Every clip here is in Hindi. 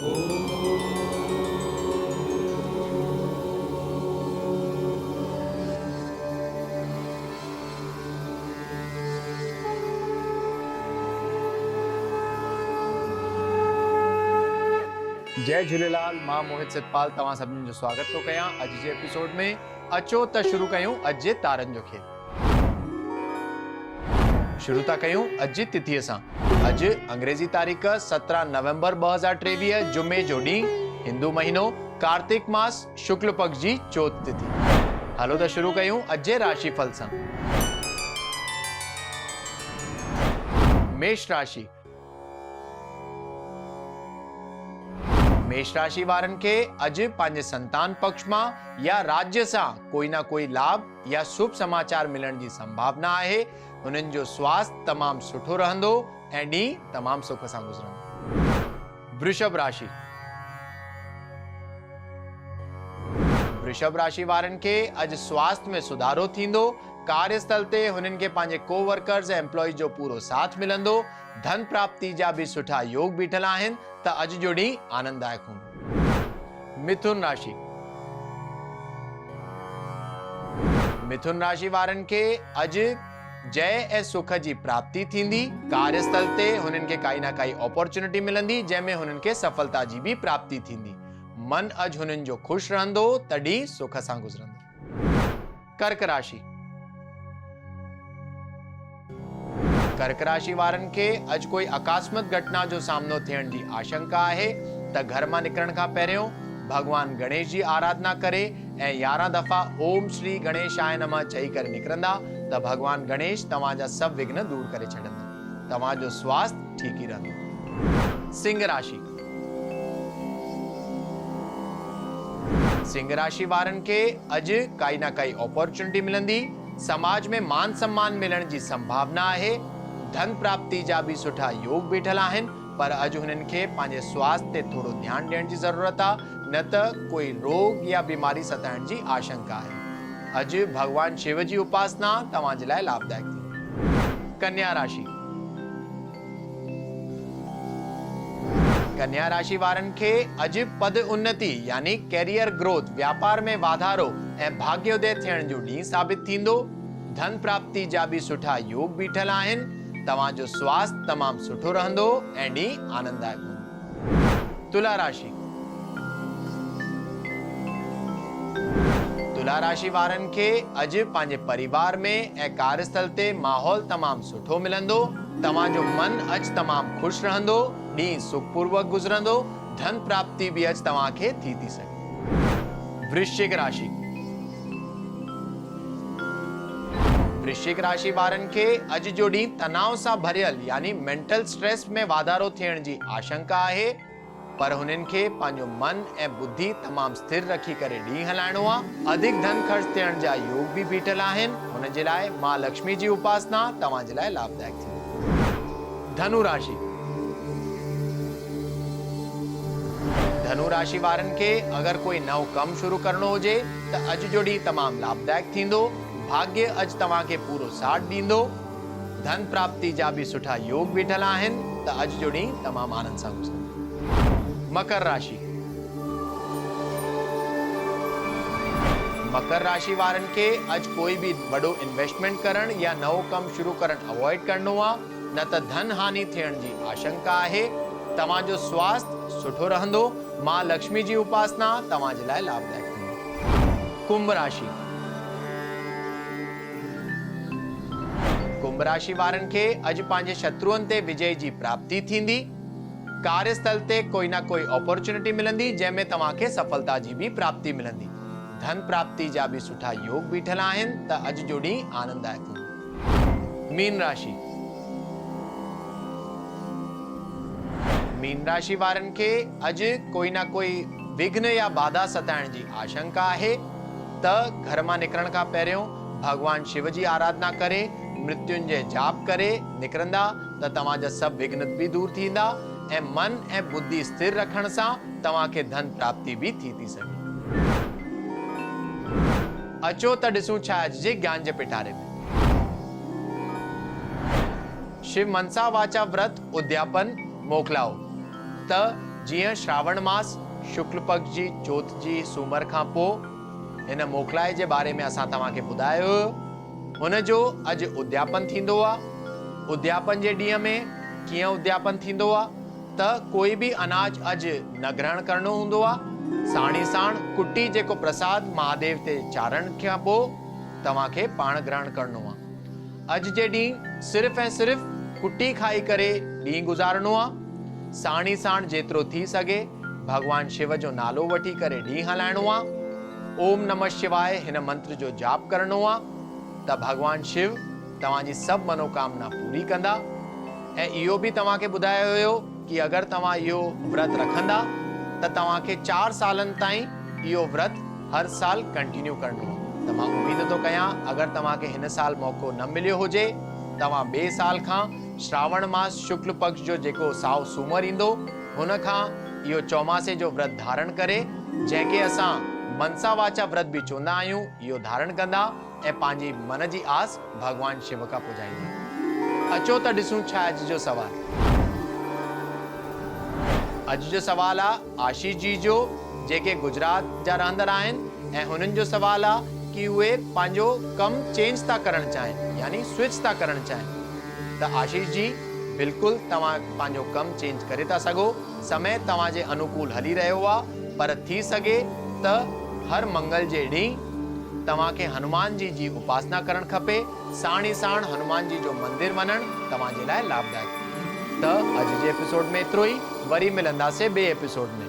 जय झूलेलाल, मां मोहित सितपाल तव्हां सभिनी जो स्वागत थो कयां अॼु जे एपिसोड में। अचो त शुरू कयूं अॼु जे तारनि जो खेल। शुरू था कयूं अॼु जी तिथीअ सां। अॼु अंग्रेज़ी तारीख़ 17 नवंबर 2023 जुमे जो ॾींहुं, हिंदू महीनो कार्तिक मास शुक्ल पक्ष जी चौथ तिथि। हलो त शुरू कयूं अॼु जे राशिफल सां। मेष राशि। मेष राशि वारनि खे अॼु पंहिंजे संतान पक्ष मां या राज्य सां कोई ना कोई लाभ या शुभ समाचार मिलण जी संभावना आहे। हुननि जो स्वास्थ्य तमामु सुठो रहंदो ऐं ॾींहुं तमामु सुख सां गुज़रंदो। वृषभ राशि। वृषभ राशि वारनि खे अॼु स्वास्थ्य में सुधारो थींदो। कार्यस्थल ते हुननि खे पंहिंजे कोवर्कर्स ऐं एम्प्लॉइज जो पूरो साथ मिलंदो। धन प्राप्ति जा भी सुठा योग बीठल आहिनि त अॼु जो ॾींहुं आनंददायक हूंदो। मिथुन राशि। मिथुन राशि वारनि खे अॼु जय ऐं सुख जी प्राप्ति थींदी। कार्यस्थल ते हुननि खे काई ना काई अपॉर्चुनिटी मिलंदी जंहिंमें हुननि खे सफलता जी भी प्राप्ति थींदी। मन अॼु हुननि जो खुश रहंदो, तॾहिं सुख सां गुज़रंदो। कर्क राशि। कर्क राशि वारनि खे अॼु कोई अकस्मात घटना जो सामनो थियण जी आशंका आहे त घर मां निकरण खां पहिरियों भगवान गणेश जी आराधना करे ऐं 11 दफ़ा ओम श्री गणेशाय नमः चई करे निकरंदा त भगवान गणेश तव्हांजा सभु विघ्न दूर करे छॾंदा। तव्हांजो स्वास्थ्य ठीक ही रहंदो। सिंह राशि। सिंह राशि वारनि खे अॼु काई ना काई अपॉर्चुनिटी मिलंदी। समाज में मान सम्मान मिलण जी संभावना आहे। धन प्राप्ति जा भी सुठा योग बीठल आहिनि, पर अॼु हुननि खे पंहिंजे स्वास्थ्य ते थोरो ध्यानु ॾियण जी ज़रूरत आहे, न त कोई रोग या बीमारी सताइण जी आशंका आहे। अॼु भगवान शिव जी उपासना तव्हांजे लाइ लाभदायक थी। कन्या राशि। कन्या राशि वारनि खे अॼु पद उन्नति यानी कैरियर ग्रोथ, व्यापार में वाधारो ऐं भाग्योदय थियण जो ॾींहुं साबित थींदो। धन प्राप्ति जा भी सुठा योग बीठल आहिनि। तव्हांजो स्वास्थ्य तमामु सुठो रहंदो ऐं ॾींहुं आनंददायक हूंदो। तुला राशि। तुला राशि वारनि खे अॼु पंहिंजे परिवार में ऐं कार्यस्थल ते माहौल तमामु सुठो मिलंदो। तव्हांजो मन अॼु तमामु खुश रहंदो। ॾींहुं सुखपूर्वक गुज़रंदो। धन प्राप्ति भी अॼु तव्हांखे थी सघे। वृश्चिक राशि। वृश्चिक राशि वारनि खे अॼु जो ॾींहुं तनाव सां भरियल यानी मेंटल स्ट्रेस में वाधारो थियण जी आशंका आहे, पर हुननि खे पंहिंजो मन ऐं बुद्धि तमामु स्थिर रखी करे ॾींहुं हलाइणो आहे। अधिक धन ख़र्च थियण जा योग भी बीठल आहिनि। हुन जे लाइ मां लक्ष्मी जी उपासना तव्हांजे लाइ लाभदायक थींदी। धनु राशि। धनु राशि वारनि खे अगर कोई नओं कमु शुरू करणो हुजे त अॼु जो ॾींहुं तमामु लाभदायक थींदो। भाग्य अॼु तव्हांखे पूरो साथ ॾींदो। धन प्राप्ति जा भी सुठा योग बीठल आहिनि त अॼु जो ॾींहुं तमामु आनंद सां गुज़रंदो। मकर राशि। मकर राशि वारनि खे अॼु कोई भी वॾो इन्वेस्टमेंट करण या नओं कमु शुरू करण अवॉइड करणो आहे, न त धन हानि थियण जी आशंका आहे। तव्हांजो स्वास्थ्य सुठो रहंदो। मां लक्ष्मी जी उपासना तव्हांजे लाइ लाभदायक थींदी। कुंभ राशि। कुंभ राशि वारनि खे अॼु पंहिंजे शत्रुअनि ते विजय जी प्राप्ति थींदी। कार्यस्थल ते कोई ना कोई अपॉर्चुनिटी मिलंदी जंहिंमें तव्हांखे सफलता जी भी प्राप्ति मिलंदी। धन प्राप्ति जा भी सुठा योग बीठल आहिनि त अॼु जो ॾींहुं आनंददायक हूंदो। मीन राशि। मीन राशि वारनि खे अॼु कोई ना कोई विघ्न या बाधा सताइण जी आशंका आहे, त घर मां निकरण खां पहिरियों भगवान शिव जी आराधना करे मृत्युंजय जाप करे निकरंदा त तव्हांजा सभु विघ्न भी दूर थींदा ऐं मन ऐं बुद्धि स्थिर रखण सां तव्हांखे धन प्राप्ति भी थी सघे। अचो त ॾिसूं छा अॼु जे ज्ञान जे पिटारे में। शिव मनसा वाचा व्रत उद्यापन मोकिलाओ त जीअं श्रावण मास शुक्ल पक्ष जी चौथ जी सूमर खां पोइ हिन मोकलाए जे बारे में असां तव्हांखे ॿुधायो हुन जो अॼु उद्यापन थींदो आहे। उद्यापन जे ॾींहं में कीअं उद्यापन थींदो आहे त कोई बि अनाज अॼु न ग्रहण करणो हूंदो आहे। साण ई साण कुटी जेको प्रसाद महादेव ते चाढ़ण खां पोइ तव्हांखे पाण ग्रहण करणो आहे। अॼु जे ॾींहुं सिर्फ़ु ऐं सिर्फ़ु कुटी खाई करे ॾींहुं गुज़ारणो आहे। साण ई साण जेतिरो थी सघे भगवान शिव जो नालो वठी करे ॾींहुं हलाइणो आहे। ओम नमः शिवाय हिन मंत्र जो जाप करणो आहे त भगवान शिव तव्हांजी सभु मनोकामना पूरी कंदा। ऐं इहो बि तव्हांखे ॿुधायो हुयो कि अगरि तव्हां इहो व्रत रखंदा त तव्हांखे 4 सालनि ताईं इहो व्रत हर साल कंटिन्यू करणो आहे। त मां उमेद थो कयां अगरि तव्हांखे हिन साल मौक़ो न मिलियो हुजे तव्हां ॿिए साल खां श्रावण मास शुक्ल पक्ष जो जेको साओ सूमर ईंदो हुन खां इहो चौमासे जो व्रत धारण करे जंहिंखे असां मनसा वाचा व्रत बि चवंदा आहियूं इहो धारण कंदा ऐं पंहिंजी मन जी आस भगवान शिव खां पुॼाईंदा। अचो त ॾिसूं छा अॼु जो सवाल। अॼु जो सवाल आहे आशीष जी जो जेके गुजरात जा रहंदड़ आहिनि ऐं हुननि जो सवाल आहे कि उहे पंहिंजो कमु चेंज था करणु चाहिनि यानी स्विच था करणु चाहिनि। त आशीष जी बिल्कुलु तव्हां पंहिंजो कमु चेंज करे था सघो। समय तव्हांजे अनुकूल हली रहियो आहे पर थी सघे त हर मंगल जे ॾींहुं तव्हांखे हनुमान जी उपासना करणु खपे। साण ई साण हनुमान जी जो मंदिर वञणु तव्हांजे लाइ लाभदायक। त अॼु जे एपिसोड में एतिरो ई। वरी मिलंदासीं ॿिए एपिसोड में।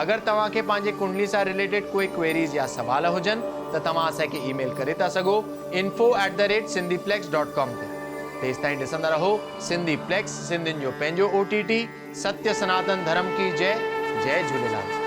अगरि तव्हांखे पंहिंजे कुंडली सां रिलेटेड कोई क्वेरीज़ या सवाल हुजनि त तव्हां असांखे ईमेल करे था सघो info@sindhiplex.com ते। तेसिताईं ॾिसंदा रहो सिंधी प्लेक्स, सिंधियुनि जो पंहिंजो OTT। सत्य सनातन धर्म की जय। जय झूलेलाल।